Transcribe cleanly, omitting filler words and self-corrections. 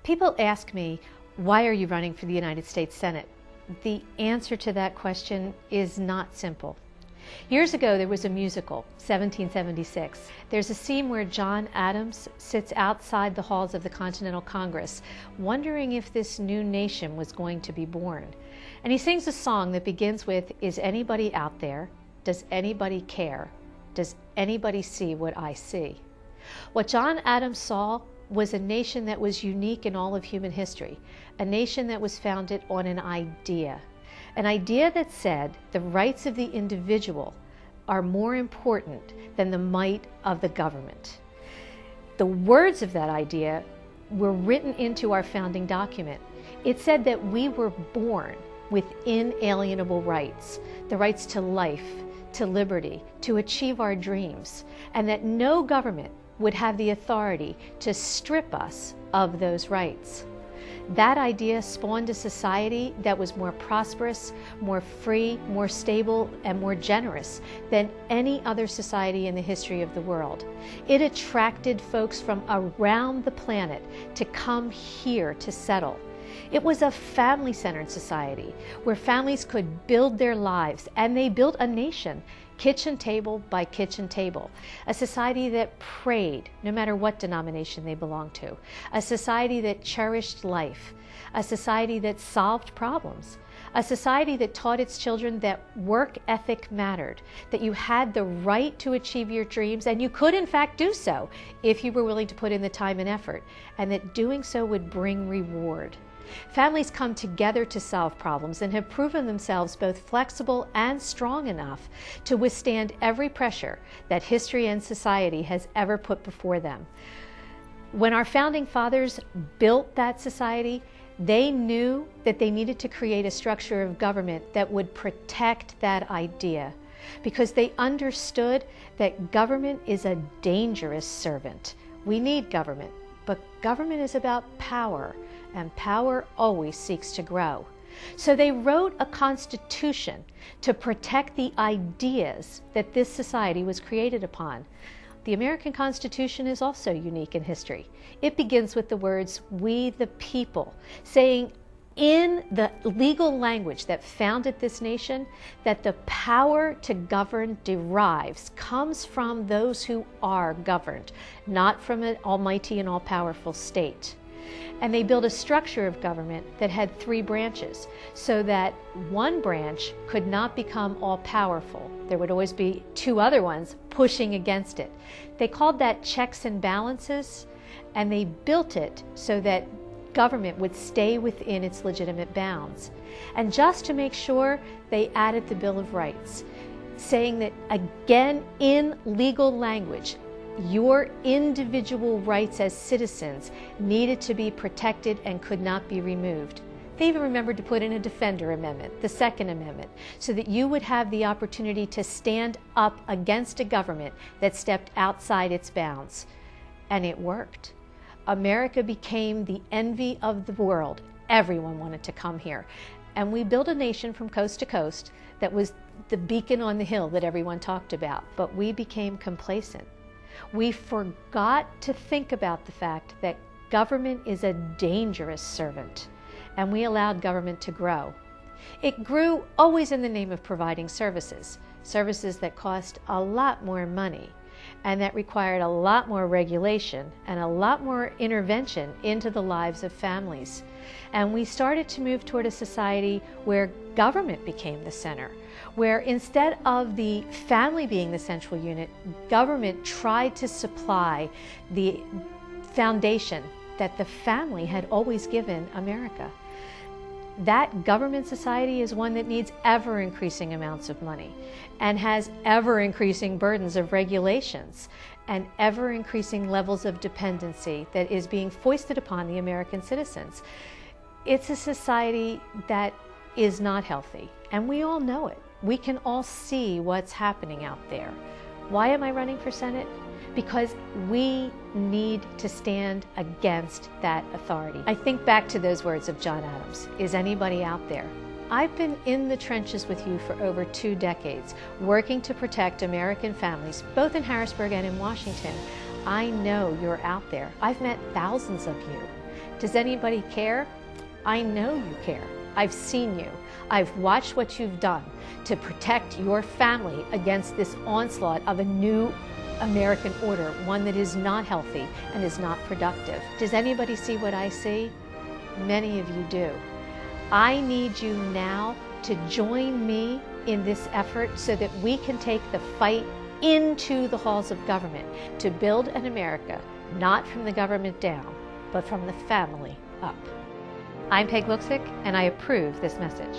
People ask me, why are you running for the United States Senate? The answer to that question is not simple. Years ago, there was a musical, 1776. There's a scene where John Adams sits outside the halls of the Continental Congress, wondering if this new nation was going to be born. And he sings a song that begins with, "Is anybody out there? Does anybody care? Does anybody see what I see?" What John Adams saw was a nation that was unique in all of human history, a nation that was founded on an idea that said the rights of the individual are more important than the might of the government. The words of that idea were written into our founding document. It said that we were born with inalienable rights, the rights to life, to liberty, to achieve our dreams, and that no government would have the authority to strip us of those rights. That idea spawned a society that was more prosperous, more free, more stable, and more generous than any other society in the history of the world. It attracted folks from around the planet to come here to settle. It was a family-centered society where families could build their lives, and they built a nation, kitchen table by kitchen table. A society that prayed, no matter what denomination they belonged to. A society that cherished life. A society that solved problems. A society that taught its children that work ethic mattered, that you had the right to achieve your dreams, and you could in fact do so if you were willing to put in the time and effort, and that doing so would bring reward. Families come together to solve problems and have proven themselves both flexible and strong enough to withstand every pressure that history and society has ever put before them. When our founding fathers built that society, they knew that they needed to create a structure of government that would protect that idea, because they understood that government is a dangerous servant. We need government, but government is about power, and power always seeks to grow. So they wrote a constitution to protect the ideas that this society was created upon. The American Constitution is also unique in history. It begins with the words, "We the people," saying in the legal language that founded this nation that the power to govern comes from those who are governed, not from an almighty and all-powerful state. And they built a structure of government that had 3 branches, so that one branch could not become all-powerful. There would always be 2 other ones pushing against it. They called that checks and balances, and they built it so that government would stay within its legitimate bounds. And just to make sure, they added the Bill of Rights, saying that, again, in legal language, your individual rights as citizens needed to be protected and could not be removed. They even remembered to put in a Defender Amendment, the Second Amendment, so that you would have the opportunity to stand up against a government that stepped outside its bounds. And it worked. America became the envy of the world. Everyone wanted to come here. And we built a nation from coast to coast that was the beacon on the hill that everyone talked about. But we became complacent. We forgot to think about the fact that government is a dangerous servant, and we allowed government to grow. It grew always in the name of providing services, services that cost a lot more money and that required a lot more regulation and a lot more intervention into the lives of families. And we started to move toward a society where government became the center, where instead of the family being the central unit, government tried to supply the foundation that the family had always given America. That government society is one that needs ever-increasing amounts of money and has ever-increasing burdens of regulations and ever-increasing levels of dependency that is being foisted upon the American citizens. It's a society that is not healthy, and we all know it. We can all see what's happening out there. Why am I running for Senate? Because we need to stand against that authority. I think back to those words of John Adams, "Is anybody out there?" I've been in the trenches with you for over 2 decades, working to protect American families, both in Harrisburg and in Washington. I know you're out there. I've met thousands of you. Does anybody care? I know you care. I've seen you. I've watched what you've done to protect your family against this onslaught of a new American order, one that is not healthy and is not productive. Does anybody see what I see? Many of you do. I need you now to join me in this effort so that we can take the fight into the halls of government to build an America not from the government down, but from the family up. I'm Peg Luksik, and I approve this message.